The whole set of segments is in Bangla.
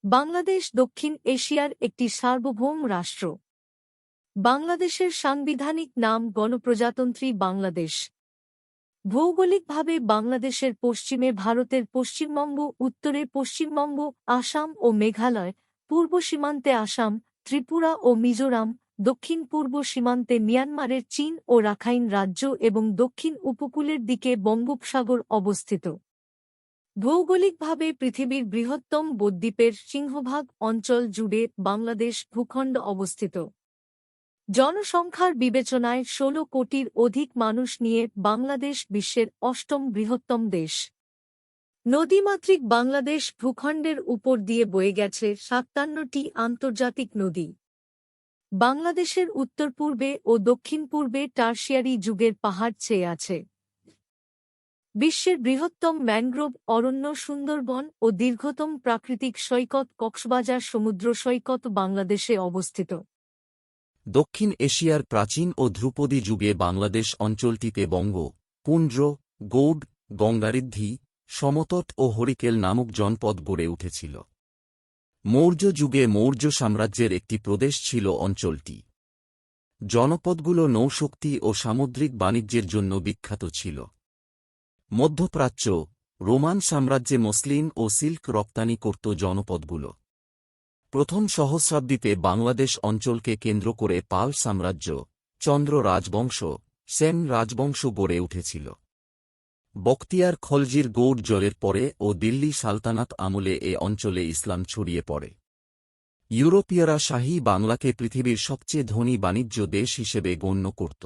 বাংলাদেশ দক্ষিণ এশিয়ার একটি সার্বভৌম রাষ্ট্র। বাংলাদেশের সাংবিধানিক নাম গণপ্রজাতন্ত্রী বাংলাদেশ। ভৌগোলিকভাবে বাংলাদেশের পশ্চিমে ভারতের পশ্চিমবঙ্গ, উত্তরে পশ্চিমবঙ্গ, আসাম ও মেঘালয়, পূর্ব সীমান্তে আসাম, ত্রিপুরা ও মিজোরাম, দক্ষিণ পূর্ব সীমান্তে মিয়ানমারের চীন ও রাখাইন রাজ্য এবং দক্ষিণ উপকূলের দিকে বঙ্গোপসাগর অবস্থিত। ভৌগোলিকভাবে পৃথিবীর বৃহত্তম বদ্বীপের সিংহভাগ অঞ্চল জুড়ে বাংলাদেশ ভূখণ্ড অবস্থিত। জনসংখ্যার বিবেচনায় ১৬ কোটির অধিক মানুষ নিয়ে বাংলাদেশ বিশ্বের অষ্টম বৃহত্তম দেশ। নদীমাতৃক বাংলাদেশ ভূখণ্ডের উপর দিয়ে বয়ে গেছে ৫৭টি আন্তর্জাতিক নদী। বাংলাদেশের উত্তর-পূর্বে ও দক্ষিণ-পূর্বে টারশিয়ারি যুগের পাহাড় ছেয়ে আছে। বিশ্বের বৃহত্তম ম্যানগ্রোভ অরণ্য সুন্দরবন ও দীর্ঘতম প্রাকৃতিক সৈকত কক্সবাজার সমুদ্র সৈকত বাংলাদেশে অবস্থিত। দক্ষিণ এশিয়ার প্রাচীন ও ধ্রুপদী যুগে বাংলাদেশ অঞ্চলটিতে বঙ্গ, পুন্ড্র, গৌড়, গঙ্গারিদ্ধি, সমতট ও হরিকেল নামক জনপদ গড়ে উঠেছিল। মৌর্য যুগে মৌর্য সাম্রাজ্যের একটি প্রদেশ ছিল অঞ্চলটি। জনপদগুলো নৌশক্তি ও সামুদ্রিক বাণিজ্যের জন্য বিখ্যাত ছিল। মধ্যপ্রাচ্য, রোমান সাম্রাজ্যে মসলিন ও সিল্ক রপ্তানি করত জনপদগুলো। প্রথম সহস্রাব্দীতে বাংলাদেশ অঞ্চলকে কেন্দ্র করে পাল সাম্রাজ্য, চন্দ্র রাজবংশ, সেন রাজবংশ গড়ে উঠেছিল। বখতিয়ার খলজির গৌড় জয়ের পরে ও দিল্লি সালতানাত আমলে এ অঞ্চলে ইসলাম ছড়িয়ে পড়ে। ইউরোপীয়রা শাহী বাংলাকে পৃথিবীর সবচেয়ে ধনী বাণিজ্য দেশ হিসেবে গণ্য করত।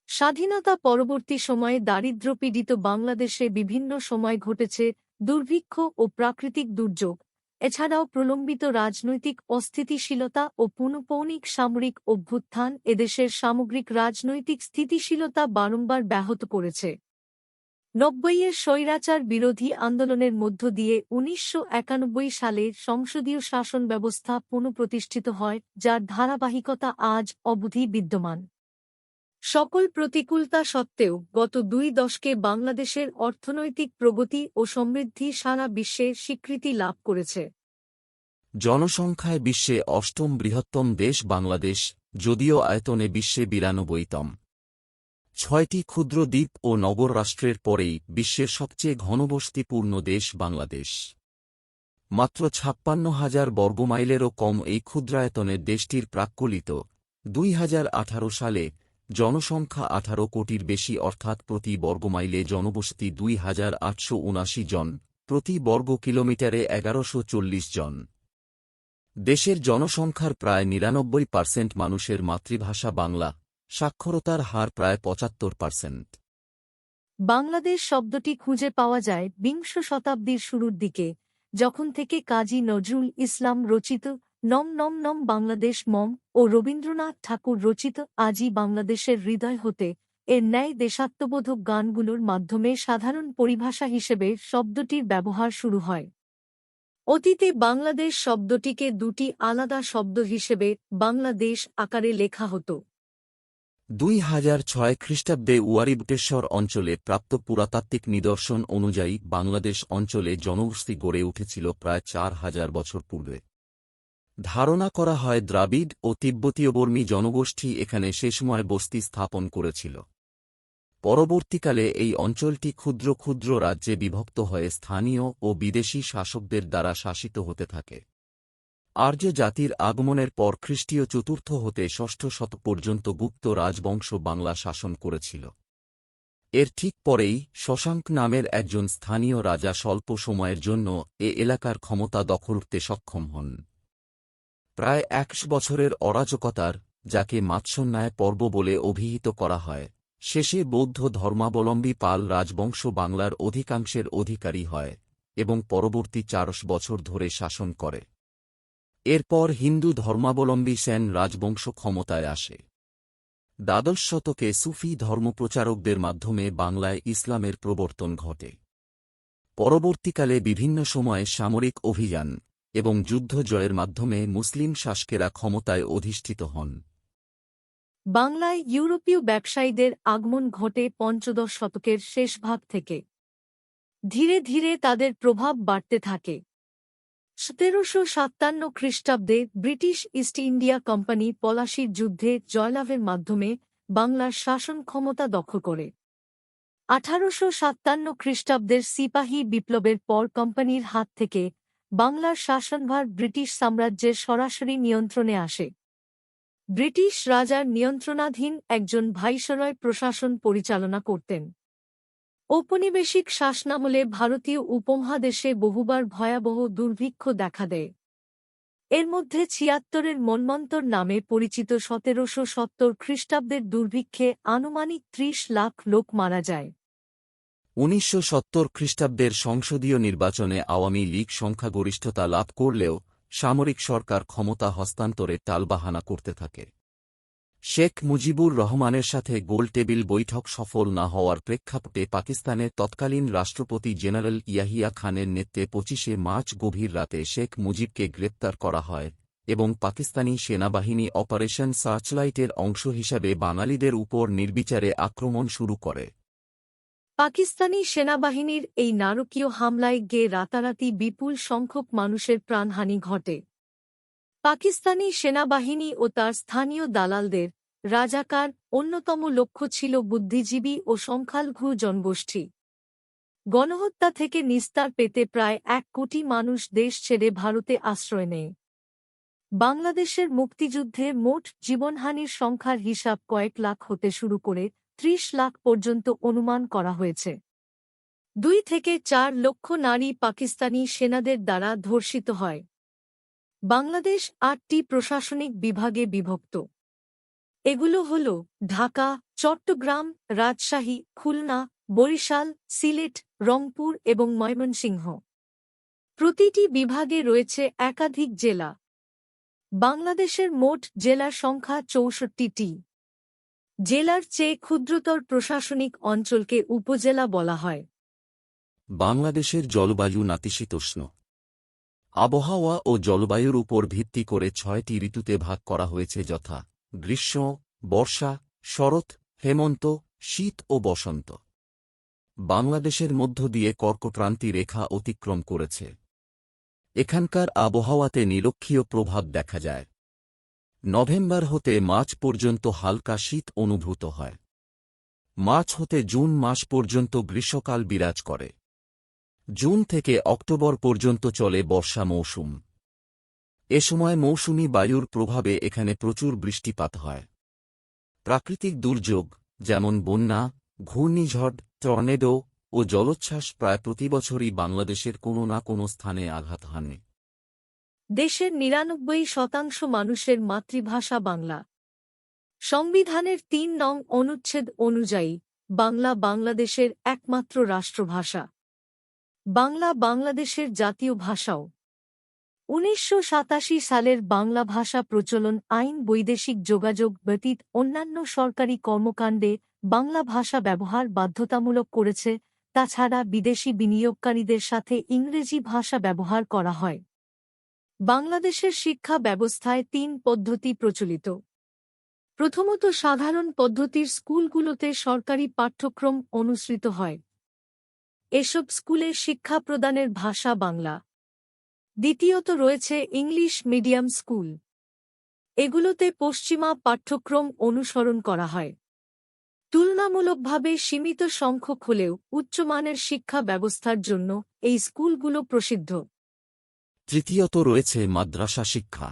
স্বাধীনতা পরবর্তী সময়ে দারিদ্র্যপীড়িত বাংলাদেশে বিভিন্ন সময় ঘটেছে দুর্ভিক্ষ ও প্রাকৃতিক দুর্যোগ, এছাড়াও প্রলম্বিত রাজনৈতিক অস্থিতিশীলতা ও পুনঃপৌনিক সামরিক অভ্যুত্থান এদেশের সামগ্রিক রাজনৈতিক স্থিতিশীলতা বারংবার ব্যাহত করেছে। ৯০-এর স্বৈরাচার বিরোধী আন্দোলনের মধ্য দিয়ে ১৯৯১ সালে সংসদীয় শাসন ব্যবস্থা পুনঃপ্রতিষ্ঠিত হয়, যার ধারাবাহিকতা আজ অবধি বিদ্যমান। সকল প্রতিকূলতা সত্ত্বেও গত ২ দশকে বাংলাদেশের অর্থনৈতিক প্রগতি ও সমৃদ্ধি সারা বিশ্বে স্বীকৃতি লাভ করেছে। জনসংখ্যায় বিশ্বে অষ্টম বৃহত্তম দেশ বাংলাদেশ, যদিও আয়তনে বিশ্বে ৯২তম। ৬টি ক্ষুদ্র দ্বীপ ও নগর রাষ্ট্রের পরেই বিশ্বের সবচেয়ে ঘনবসতিপূর্ণ দেশ বাংলাদেশ। মাত্র ৫৬,০০০ বর্গমাইলেরও কম এই ক্ষুদ্রায়তনের দেশটির প্রাক্কলিত ২০১৮ সালে জনসংখ্যা ১৮ কোটির বেশি, অর্থাৎ প্রতি বর্গমাইলে জনবসতি ২,৮৭৯ জন, প্রতি বর্গ কিলোমিটারে ১১৪০ জন। দেশের জনসংখ্যার প্রায় ৯৯% মানুষের মাতৃভাষা বাংলা, সাক্ষরতার হার প্রায় ৭৫%। বাংলাদেশ শব্দটি খুঁজে পাওয়া যায় বিংশ শতাব্দীর শুরুর দিকে, যখন থেকে কাজী নজরুল ইসলাম রচিত নম নম নম বাংলাদেশ মম ও রবীন্দ্রনাথ ঠাকুর রচিত আজি বাংলাদেশের হৃদয় হতে এর ন্যায় দেশাত্মবোধক গানগুলোর মাধ্যমে সাধারণ পরিভাষা হিসেবে শব্দটির ব্যবহার শুরু হয়। অতীতে বাংলাদেশ শব্দটিকে দুটি আলাদা শব্দ হিসেবে বাংলাদেশ আকারে লেখা হতো। ২০০৬ খ্রিস্টাব্দে ওয়ারিবটেশ্বর অঞ্চলে প্রাপ্ত পুরাতাত্ত্বিক নিদর্শন অনুযায়ী বাংলাদেশ অঞ্চলে জনবসতি গড়ে উঠেছিল প্রায় ৪,০০০ বছর পূর্বে। ধারণা করা হয় দ্রাবিড় ও তিব্বতীয়বর্মী জনগোষ্ঠী এখানে সে সময় বসতি স্থাপন করেছিল। পরবর্তীকালে এই অঞ্চলটি ক্ষুদ্র ক্ষুদ্র রাজ্যে বিভক্ত হয়ে স্থানীয় ও বিদেশি শাসকদের দ্বারা শাসিত হতে থাকে। আর্য জাতির আগমনের পর খ্রিস্টীয় চতুর্থ হতে ষষ্ঠ শতক পর্যন্ত গুপ্ত রাজবংশ বাংলা শাসন করেছিল। এর ঠিক পরেই শশাঙ্ক নামের একজন স্থানীয় রাজা স্বল্প সময়ের জন্য এ এলাকার ক্ষমতা দখল করতে সক্ষম হন। প্রায় ১০০ বছরের অরাজকতার, যাকে মাৎস্যন্যায় পর্ব বলে অভিহিত করা হয়, শেষে বৌদ্ধ ধর্মাবলম্বী পাল রাজবংশ বাংলার অধিকাংশের অধিকারী হয় এবং পরবর্তী ৪০০ বছর ধরে শাসন করে। এরপর হিন্দু ধর্মাবলম্বী সেন রাজবংশ ক্ষমতায় আসে। দ্বাদশ শতকে সুফি ধর্মপ্রচারকদের মাধ্যমে বাংলায় ইসলামের প্রবর্তন ঘটে। পরবর্তীকালে বিভিন্ন সময়ে সামরিক অভিযান এবং যুদ্ধ জয়ের মাধ্যমে মুসলিম শাসকেরা ক্ষমতায় অধিষ্ঠিত হন। বাংলায় ইউরোপীয় ব্যবসায়ীদের আগমন ঘটে পঞ্চদশ শতকের শেষভাগ থেকে। ধীরে ধীরে তাদের প্রভাব বাড়তে থাকে। 1757 খ্রিস্টাব্দে ব্রিটিশ ইস্ট ইন্ডিয়া কোম্পানি পলাশির যুদ্ধে জয়লাভের মাধ্যমে বাংলার শাসন ক্ষমতা দখল করে। 1857 খ্রিস্টাব্দের সিপাহী বিপ্লবের পর কোম্পানির হাত থেকে বাংলার শাসনভার ব্রিটিশ সাম্রাজ্যের সরাসরি নিয়ন্ত্রণে আসে। ব্রিটিশ রাজার নিয়ন্ত্রণাধীন একজন ভাইসরয় প্রশাসন পরিচালনা করতেন। ঔপনিবেশিক শাসনামলে ভারতীয় উপমহাদেশে বহুবার ভয়াবহ দুর্ভিক্ষ দেখা দেয়। এর মধ্যে ৭৬-এর মন্বন্তর নামে পরিচিত ১৭৭০ খ্রিস্টাব্দের দুর্ভিক্ষে আনুমানিক ৩০ লাখ লোক মারা যায়। ১৯৭০ খ্রিস্টাব্দের সংসদীয় নির্বাচনে আওয়ামী লীগ সংখ্যাগরিষ্ঠতা লাভ করলেও সামরিক সরকার ক্ষমতা হস্তান্তরে টালবাহানা করতে থাকে। শেখ মুজিবুর রহমানের সাথে গোলটেবিল বৈঠক সফল না হওয়ার প্রেক্ষাপটে পাকিস্তানের তৎকালীন রাষ্ট্রপতি জেনারেল ইয়াহিয়া খানের নেতৃত্বে ২৫শে মার্চ গভীর রাতে শেখ মুজিবকে গ্রেপ্তার করা হয় এবং পাকিস্তানি সেনাবাহিনী অপারেশন সার্চলাইটের অংশ হিসাবে বাঙালিদের উপর নির্বিচারে আক্রমণ শুরু করে। পাকিস্তানি সেনাবাহিনীর এই নারকীয় হামলায় রাতারাতি বিপুল সংখ্যক মানুষের প্রাণহানি ঘটে। পাকিস্তানি সেনাবাহিনী ও তার স্থানীয় দালালদের রাজাকার অন্যতম লক্ষ্য ছিল বুদ্ধিজীবী ও সংখ্যালঘু জনগোষ্ঠী। গণহত্যা থেকে নিস্তার পেতে প্রায় ১ কোটি মানুষ দেশ ছেড়ে ভারতে আশ্রয় নেয়। বাংলাদেশের মুক্তিযুদ্ধে মোট জীবনহানির সংখ্যার হিসাব কয়েক লাখ হতে শুরু করে ৩০ লাখ পর্যন্ত অনুমান করা হয়েছে। ২ থেকে ৪ লক্ষ নারী পাকিস্তানি সেনাদের দ্বারা ধর্ষিত হয়। বাংলাদেশ ৮টি প্রশাসনিক বিভাগে বিভক্ত। এগুলো হল ঢাকা, চট্টগ্রাম, রাজশাহী, খুলনা, বরিশাল, সিলেট, রংপুর এবং ময়মনসিংহ। প্রতিটি বিভাগে রয়েছে একাধিক জেলা। বাংলাদেশের মোট জেলার সংখ্যা ৬৪টি। জেলার চেয়ে ক্ষুদ্রতর প্রশাসনিক অঞ্চলকে উপজেলা বলা হয়। বাংলাদেশের জলবায়ু নাতিশীতোষ্ণ। আবহাওয়া ও জলবায়ুর উপর ভিত্তি করে ৬টি ঋতুতে ভাগ করা হয়েছে যথা গ্রীষ্ম, বর্ষা, শরৎ, হেমন্ত, শীত ও বসন্ত। বাংলাদেশের মধ্য দিয়ে কর্কটক্রান্তি রেখা অতিক্রম করেছে। এখানকার আবহাওয়াতে নিরক্ষীয় প্রভাব দেখা যায়। নভেম্বর হতে মার্চ পর্যন্ত হালকা শীত অনুভূত হয়। মার্চ হতে জুন মাস পর্যন্ত গ্রীষ্মকাল বিরাজ করে। জুন থেকে অক্টোবর পর্যন্ত চলে বর্ষা মৌসুম। এ সময় মৌসুমী বায়ুর প্রভাবে এখানে প্রচুর বৃষ্টিপাত হয়। প্রাকৃতিক দুর্যোগ যেমন বন্যা, ঘূর্ণিঝড়, টর্নেডো ও জলোচ্ছ্বাস প্রায় প্রতিবছরই বাংলাদেশের কোনো না কোনো স্থানে আঘাত হানে। দেশের ৯৯% মানুষের মাতৃভাষা বাংলা। সংবিধানের ৩ নং অনুচ্ছেদ অনুযায়ী বাংলা বাংলাদেশের একমাত্র রাষ্ট্রভাষা। বাংলা বাংলাদেশের জাতীয় ভাষাও। ১৯৮৭ সালের বাংলা ভাষা প্রচলন আইন বৈদেশিক যোগাযোগ ব্যতীত অন্যান্য সরকারি কর্মকাণ্ডে বাংলা ভাষা ব্যবহার বাধ্যতামূলক করেছে। তাছাড়া বিদেশি বিনিয়োগকারীদের সাথে ইংরেজি ভাষা ব্যবহার করা হয়। বাংলাদেশের শিক্ষা ব্যবস্থায় ৩ পদ্ধতি প্রচলিত। প্রথমত, সাধারণ পদ্ধতির স্কুলগুলোতে সরকারি পাঠ্যক্রম অনুসৃত হয়। এসব স্কুলে শিক্ষা প্রদানের ভাষা বাংলা। দ্বিতীয়ত রয়েছে ইংলিশ মিডিয়াম স্কুল। এগুলোতে পশ্চিমা পাঠ্যক্রম অনুসরণ করা হয়। তুলনামূলকভাবে সীমিত সংখ্যক হলেও উচ্চমানের শিক্ষা ব্যবস্থার জন্য এই স্কুলগুলো প্রসিদ্ধ। তৃতীয়ত রয়েছে মাদ্রাসা শিক্ষা।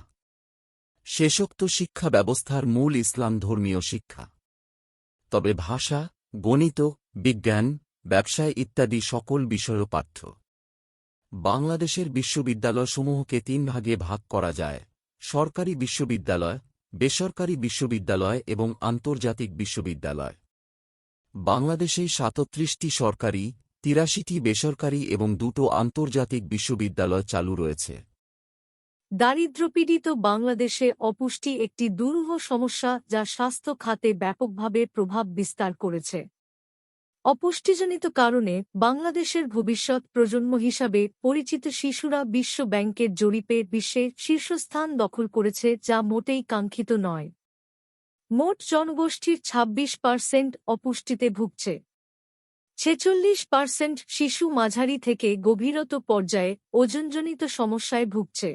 শেষোক্ত শিক্ষা ব্যবস্থার মূল ইসলাম ধর্মীয় শিক্ষা। তবে ভাষা, গণিত, বিজ্ঞান, ব্যবসায় ইত্যাদি সকল বিষয়ও পাঠ্য। বাংলাদেশের বিশ্ববিদ্যালয়সমূহকে ৩ ভাগে ভাগ করা যায়: সরকারি বিশ্ববিদ্যালয়, বেসরকারি বিশ্ববিদ্যালয় এবং আন্তর্জাতিক বিশ্ববিদ্যালয়। বাংলাদেশে ৩৭টি সরকারি, ৮৩টি বেসরকারি এবং ২টো আন্তর্জাতিক বিশ্ববিদ্যালয় চালু রয়েছে। দারিদ্র্যপীড়িত বাংলাদেশে অপুষ্টি একটি দুরূহ সমস্যা যা স্বাস্থ্য খাতে ব্যাপকভাবে প্রভাব বিস্তার করেছে। অপুষ্টিজনিত কারণে বাংলাদেশের ভবিষ্যৎ প্রজন্ম হিসাবে পরিচিত শিশুরা বিশ্ব ব্যাংকের জরিপে বিশ্বে শীর্ষস্থান দখল করেছে, যা মোটেই কাঙ্ক্ষিত নয়। মোট জনগোষ্ঠীর ২৬% অপুষ্টিতে ভুগছে। 46% শিশু মাঝারি থেকে গভীরতর পর্যায়ে ওজনজনিত সমস্যায় ভুগছে।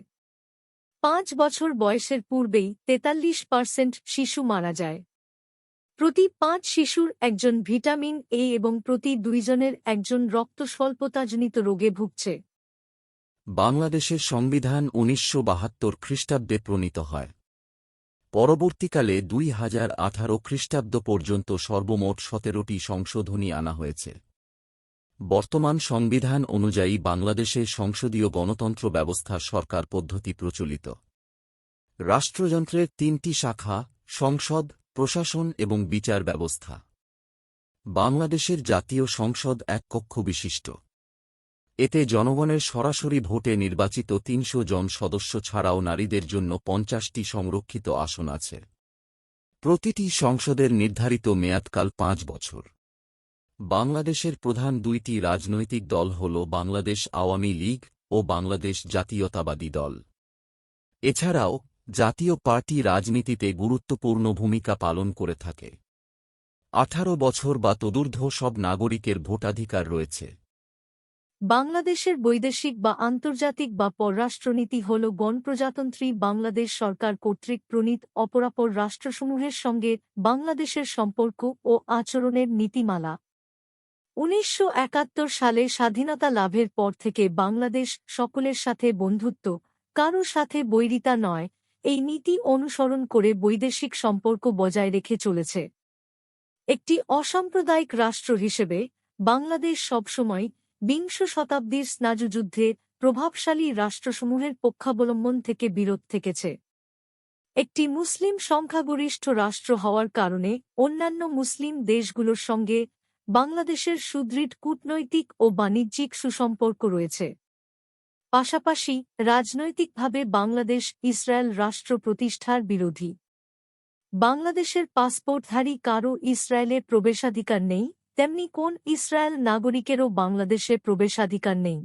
5 বছর বয়সের পূর্বেই 43% শিশু মারা যায়। প্রতি 5 শিশুর একজন ভিটামিন এ এবং প্রতি 2 জনের একজন রক্তস্বল্পতাজনিত রোগে ভুগছে। বাংলাদেশের সংবিধান 1972 খ্রিস্টাব্দে প্রণীত হয়। পরবর্তীকালে 2018 খ্রিস্টাব্দ পর্যন্ত সর্বমোট 17টি সংশোধনী আনা হয়েছে। বর্তমান সংবিধান অনুযায়ী বাংলাদেশে সংসদীয় গণতন্ত্র ব্যবস্থা সরকার পদ্ধতি প্রচলিত। রাষ্ট্রযন্ত্রের 3টি শাখা: সংসদ, প্রশাসন এবং বিচার ব্যবস্থা। বাংলাদেশের জাতীয় সংসদ এক কক্ষ বিশিষ্ট। এতে জনগণের সরাসরি ভোটে নির্বাচিত 300 জন সদস্য ছাড়াও নারীদের জন্য 50টি সংরক্ষিত আসন আছে। প্রতিটি সংসদের নির্ধারিত মেয়াদকাল 5 বছর। বাংলাদেশের প্রধান 2টি রাজনৈতিক দল হল বাংলাদেশ আওয়ামী লীগ ও বাংলাদেশ জাতীয়তাবাদী দল। এছাড়াও জাতীয় পার্টি রাজনীতিতে গুরুত্বপূর্ণ ভূমিকা পালন করে থাকে। 18 বছর বা তদূর্ধ্ব সব নাগরিকের ভোটাধিকার রয়েছে। বাংলাদেশের বৈদেশিক বা আন্তর্জাতিক বা পররাষ্ট্রনীতি হল গণপ্রজাতন্ত্রী বাংলাদেশ সরকার কর্তৃক প্রণীত অপরাপর রাষ্ট্রসমূহের সঙ্গে বাংলাদেশের সম্পর্ক ও আচরণের নীতিমালা। 1971 সালে স্বাধীনতা লাভের পর থেকে বাংলাদেশ সকলের সাথে বন্ধুত্ব, কারও সাথে বৈরিতা নয়, এই নীতি অনুসরণ করে বৈদেশিক সম্পর্ক বজায় রেখে চলেছে। একটি অসাম্প্রদায়িক রাষ্ট্র হিসেবে বাংলাদেশ সবসময় 20 শতাব্দীর স্নায়ুযুদ্ধে প্রভাবশালী রাষ্ট্রসমূহের পক্ষাবলম্বন থেকে বিরত থেকেছে। একটি মুসলিম সংখ্যাগরিষ্ঠ রাষ্ট্র হওয়ার কারণে অন্যান্য মুসলিম দেশগুলোর সঙ্গে বাংলাদেশের সুদৃঢ় কূটনৈতিক ও বাণিজ্যিক সুসম্পর্ক রয়েছে। পাশাপাশি রাজনৈতিকভাবে বাংলাদেশ ইসরায়েল রাষ্ট্র প্রতিষ্ঠার বিরোধী। বাংলাদেশের পাসপোর্টধারী কারও ইসরায়েলে প্রবেশাধিকার নেই, তেমনি কোন ইসরায়েল নাগরিকেরও বাংলাদেশে প্রবেশাধিকার নেই।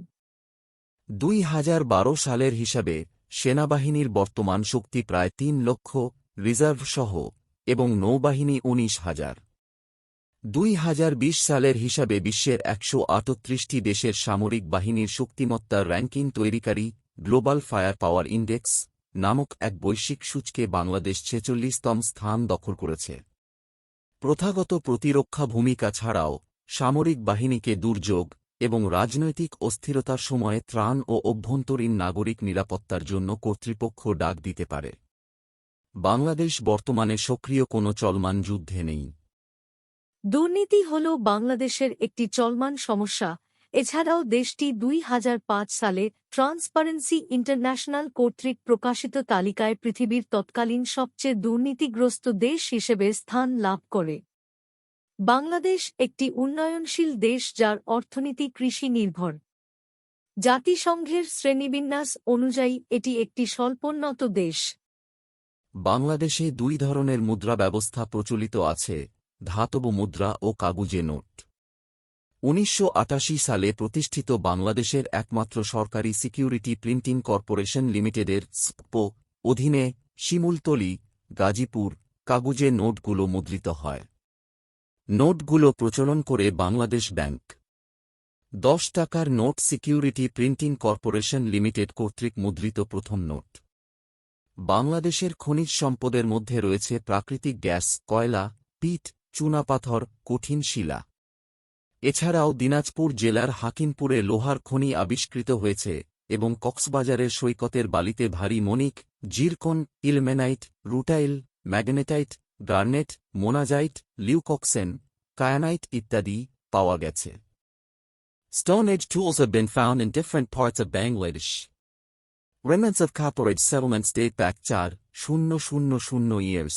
2012 সালের হিসাবে সেনাবাহিনীর বর্তমান শক্তি প্রায় 3 লক্ষ, রিজার্ভ সহ, এবং নৌবাহিনী 19,000। 2020 সালের হিসাবে বিশ্বের 138টি দেশের সামরিক বাহিনীর শক্তিমত্তার র্যাঙ্কিং তৈরিকারী গ্লোবাল ফায়ার পাওয়ার ইন্ডেক্স নামক এক বৈশ্বিক সূচকে বাংলাদেশ 46তম স্থান দখল করেছে। প্রথাগত প্রতিরক্ষা ভূমিকা ছাড়াও সামরিক বাহিনীকে দুর্যোগ এবং রাজনৈতিক অস্থিরতার সময়ে ত্রাণ ও অভ্যন্তরীণ নাগরিক নিরাপত্তার জন্য কর্তৃপক্ষ ডাক দিতে পারে। বাংলাদেশ বর্তমানে সক্রিয় কোনো চলমান যুদ্ধে নেই। দুর্নীতি হল বাংলাদেশের একটি চলমান সমস্যা। এছাড়াও দেশটি 2005 সালে ট্রান্সপারেন্সি ইন্টারন্যাশনাল কর্তৃক প্রকাশিত তালিকায় পৃথিবীর তৎকালীন সবচেয়ে দুর্নীতিগ্রস্ত দেশ হিসেবে স্থান লাভ করে। বাংলাদেশ একটি উন্নয়নশীল দেশ যার অর্থনীতি কৃষি নির্ভর। জাতিসংঘের শ্রেণীবিন্যাস অনুযায়ী এটি একটি স্বল্পোন্নত দেশ। বাংলাদেশে 2 ধরনের মুদ্রা ব্যবস্থা প্রচলিত আছে: ধাতব মুদ্রা ও কাগুজে নোট। 1988 সালে প্রতিষ্ঠিত বাংলাদেশের একমাত্র সরকারি সিকিউরিটি প্রিন্টিং কর্পোরেশন লিমিটেডের স্পো অধীনে শিমুলতলি, গাজীপুর কাগুজে নোটগুলো মুদ্রিত হয়। নোটগুলো প্রচলন করে বাংলাদেশ ব্যাংক। 10 টাকার note security printing corporation limited কর্তৃক মুদ্রিত প্রথম নোট। বাংলাদেশের খনিজ সম্পদের মধ্যে রয়েছে প্রাকৃতিক গ্যাস, কয়লা, পিট, চুনাপাথর, কঠিন শিলা। এছাড়াও দিনাজপুর জেলার হাকিমপুরে লোহার খনি আবিষ্কৃত হয়েছে এবং কক্সবাজারের সৈকতের বালিতে ভারী মণিক, zircon, ilmenite, rutile, magnetite, garnet, monazite, leucoxene, kyanite ইত্যাদি পাওয়া গেছে। Stone Age tools have been found in different parts of Bangladesh. Remnants of Copper Age settlements date back 4,000 years.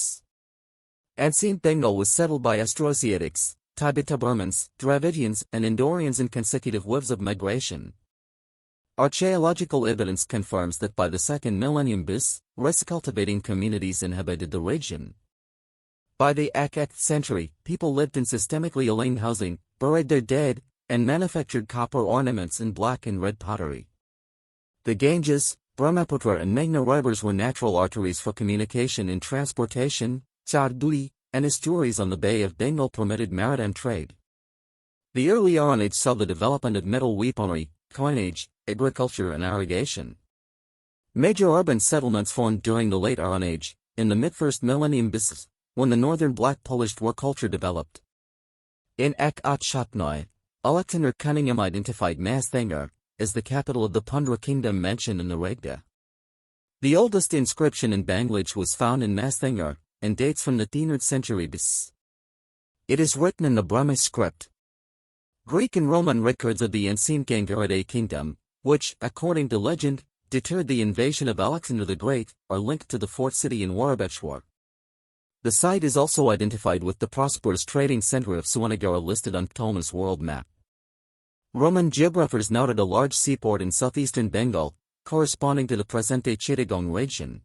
Ancient Bengal was settled by Austroasiatics, Tibeto-Burmans, Dravidians and Indorians in consecutive waves of migration. Archaeological evidence confirms that by the 2nd millennium BC, rice-cultivating communities inhabited the region. By the 8th century, people lived in systemically aligned housing, buried their dead, and manufactured copper ornaments in black and red pottery. The Ganges, Brahmaputra and Meghna rivers were natural arteries for communication and transportation. Chardui and estuaries on the Bay of Bengal permitted maritime trade. The early Iron Age saw the development of metal weaponry, coinage, agriculture and irrigation. Major urban settlements formed during the late Iron Age, in the mid-first millennium BC, when the northern black polished war culture developed. In Ak Shatnoi, Alexander Cunningham identified Masthanger as the capital of the Pundra kingdom mentioned in the Regda. The oldest inscription in Bangladesh was found in Masthanger, and dates from the 13th century BC. It is written in the Brahmi script. Greek and Roman records of the ancient Gangaridae kingdom, which, according to legend, deterred the invasion of Alexander the Great, are linked to the fort city in Warabeshwar. The site is also identified with the prosperous trading center of Suwanagara listed on Ptolemy's world map. Roman geographers noted a large seaport in southeastern Bengal, corresponding to the present-day Chittagong region.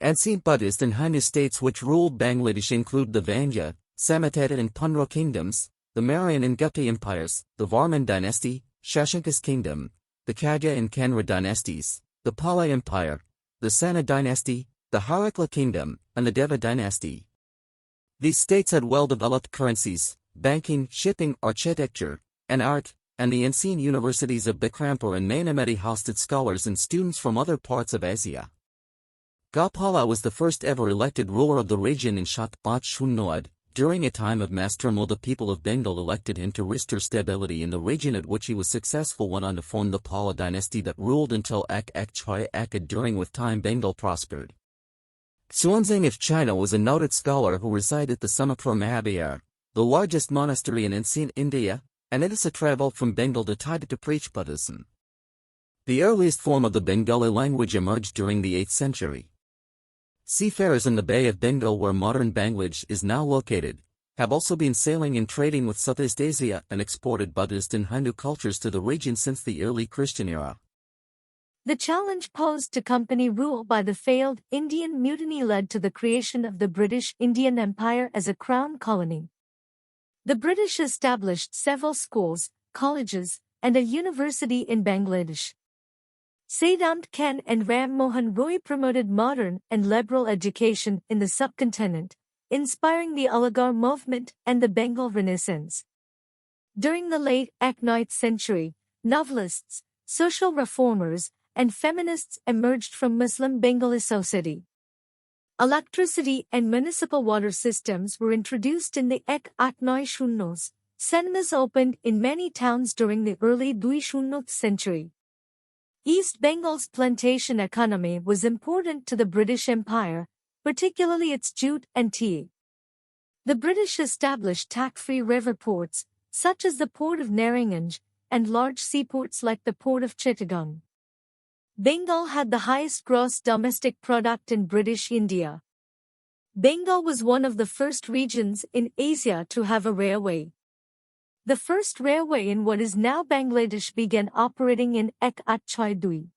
Ancient Buddhist and Hindu states which ruled Bangladesh include the Vanja, Samateta and Pundra kingdoms, the Mauryan and Gupta empires, the Varman dynasty, Shashanka's kingdom, the Kagya and Kanra dynasties, the Pala empire, the Sana dynasty, the Harakla kingdom, and the Deva dynasty. These states had well-developed currencies, banking, shipping, architecture, and art, and the ancient universities of Bikrampur and Mainamedi hosted scholars and students from other parts of Asia. Gopala was the first ever elected ruler of the region in Shatbat Shunnoad. During a time of mass turmoil, the people of Bengal elected him to restore stability in the region, at which he was successful, went on to form the Pala dynasty that ruled until Chaya Akkad, during which time Bengal prospered. Xuanzang of China was a noted scholar who resided at the Samapur Mahabhayar, the largest monastery in ancient India, and it is a travel from Bengal to Tibet to preach Buddhism. The earliest form of the Bengali language emerged during the 8th century. Seafarers in the Bay of Bengal, where modern Bangladesh is now located, have also been sailing and trading with Southeast Asia and exported Buddhist and Hindu cultures to the region since the early Christian era. The challenge posed to company rule by the failed Indian Mutiny led to the creation of the British Indian Empire as a crown colony. The British established several schools, colleges, and a university in Bangladesh. Saidamd Khan and Ram Mohan Roy promoted modern and liberal education in the subcontinent, inspiring the Aligarh movement and the Bengal Renaissance. During the late 9th century, novelists, social reformers, and feminists emerged from Muslim Bengali society. Electricity and municipal water systems were introduced in the Ek Atnoi Shunnos. Cinemas opened in many towns during the early 20th century. East Bengal's plantation economy was important to the British Empire, particularly its jute and tea. The British established tax-free river ports, such as the port of Narayanganj, and large seaports like the port of Chittagong. Bengal had the highest gross domestic product in British India. Bengal was one of the first regions in Asia to have a railway. The first railway in what is now Bangladesh began operating in Ek Atchai Dui.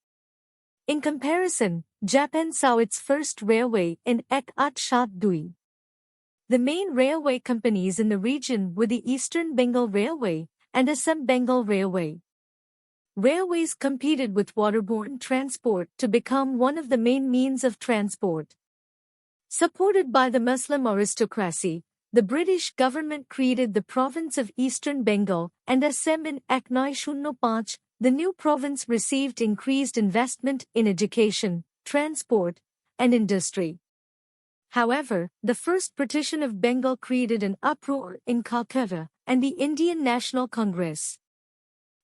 In comparison, Japan saw its first railway in Ek Atshat Dui. The main railway companies in the region were the Eastern Bengal Railway and Assam Bengal Railway. Railways competed with waterborne transport to become one of the main means of transport. Supported by the Muslim aristocracy, the British government created the province of Eastern Bengal and Assam in 1905. The new province received increased investment in education, transport, and industry. However, the first partition of Bengal created an uproar in Calcutta and the Indian National Congress.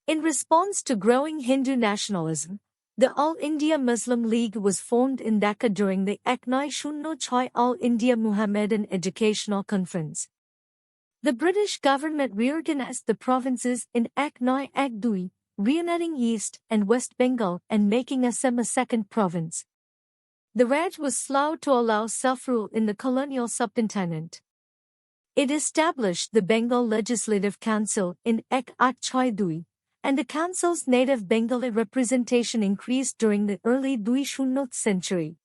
In response to growing Hindu nationalism, the All India Muslim League was formed in Dhaka during the 1906 All India Muhammadan Educational Conference. The British government reorganized the provinces in 1912, reuniting East and West Bengal and making Assam a second province. The Raj was slow to allow self-rule in the colonial subcontinent. It established the Bengal Legislative Council in 1902, and the council's native Bengali representation increased during the early 20th century.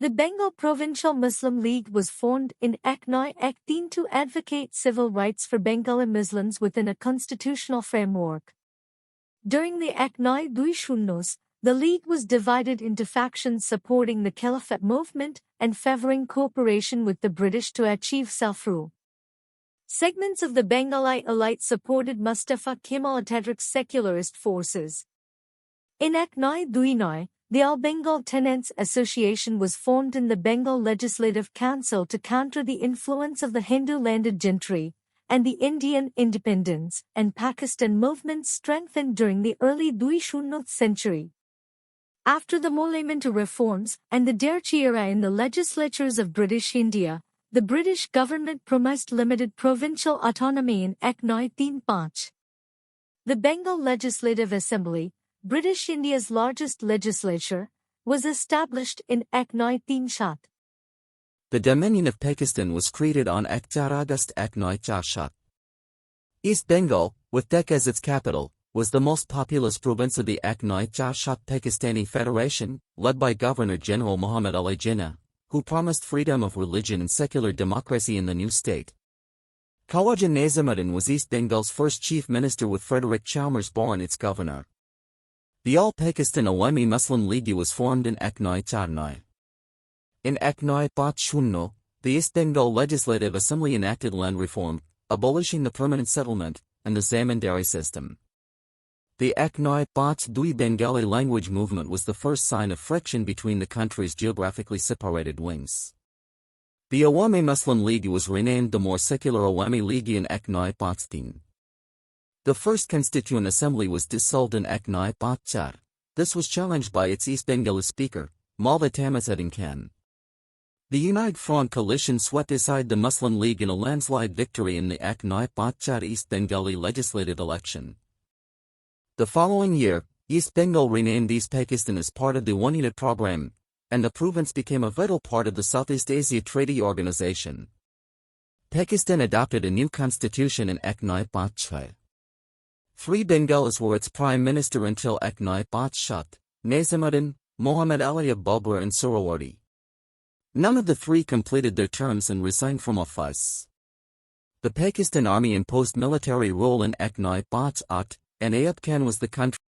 The Bengal Provincial Muslim League was formed in 1918 to advocate civil rights for Bengali Muslims within a constitutional framework. During the 1920s, the League was divided into factions supporting the Caliphate movement and favoring cooperation with the British to achieve self-rule. Segments of the Bengali elite supported Mustafa Kemal Atatürk's secularist forces. In Ek Noy Dui Noy, the All Bengal Tenants Association was formed in the Bengal Legislative Council to counter the influence of the Hindu landed gentry, and the Indian independence and Pakistan movements strengthened during the early 20th century. After the Monumental reforms and the Derchi era in the legislatures of British India, the British government promised limited provincial autonomy in Ek Noy Teen Panch. The Bengal Legislative Assembly, British India's largest legislature, was established in Ek Noy Teen Shat. The Dominion of Pakistan was created on 4 August 1904. East Bengal, with Dhaka as its capital, was the most populous province of the 1904 Pakistani Federation, led by Governor-General Muhammad Ali Jinnah, who promised freedom of religion and secular democracy in the new state. Khawaja Nazimuddin was East Bengal's first chief minister, with Frederick Chalmers born its governor. The All-Pakistan Awami Muslim League was formed in Ek Noy Char Noy. In Ek Noy Panch Shunno, the East Bengal Legislative Assembly enacted land reform, abolishing the permanent settlement, and the zamindari system. The Ek Noy Panch Dui Bengali language movement was the first sign of friction between the country's geographically separated wings. The Awami Muslim League was renamed the more secular Awami League in Ek Noy Panch Teen. The first Constituent Assembly was dissolved in Ek Noy Panch Char. This was challenged by its East Bengali speaker, Maulana Tamazuddin Khan. The United Front coalition swept aside the Muslim League in a landslide victory in the Ek Noy Panch Char East Bengali legislative election. The following year, East Bengal renamed East Pakistan as part of the One Unit program, and the province became a vital part of the Southeast Asia Treaty Organization. Pakistan adopted a new constitution in Ek Noy Panch Char. 3 Bengalis were its prime minister until Ek Noy Panch Shat: Nazimuddin, Muhammad Ali of Babur and Suhrawardi. None of the 3 completed their terms and resigned from office. The Pakistan Army imposed military rule in Ek Noy Panch At, and Ayub Khan was the country's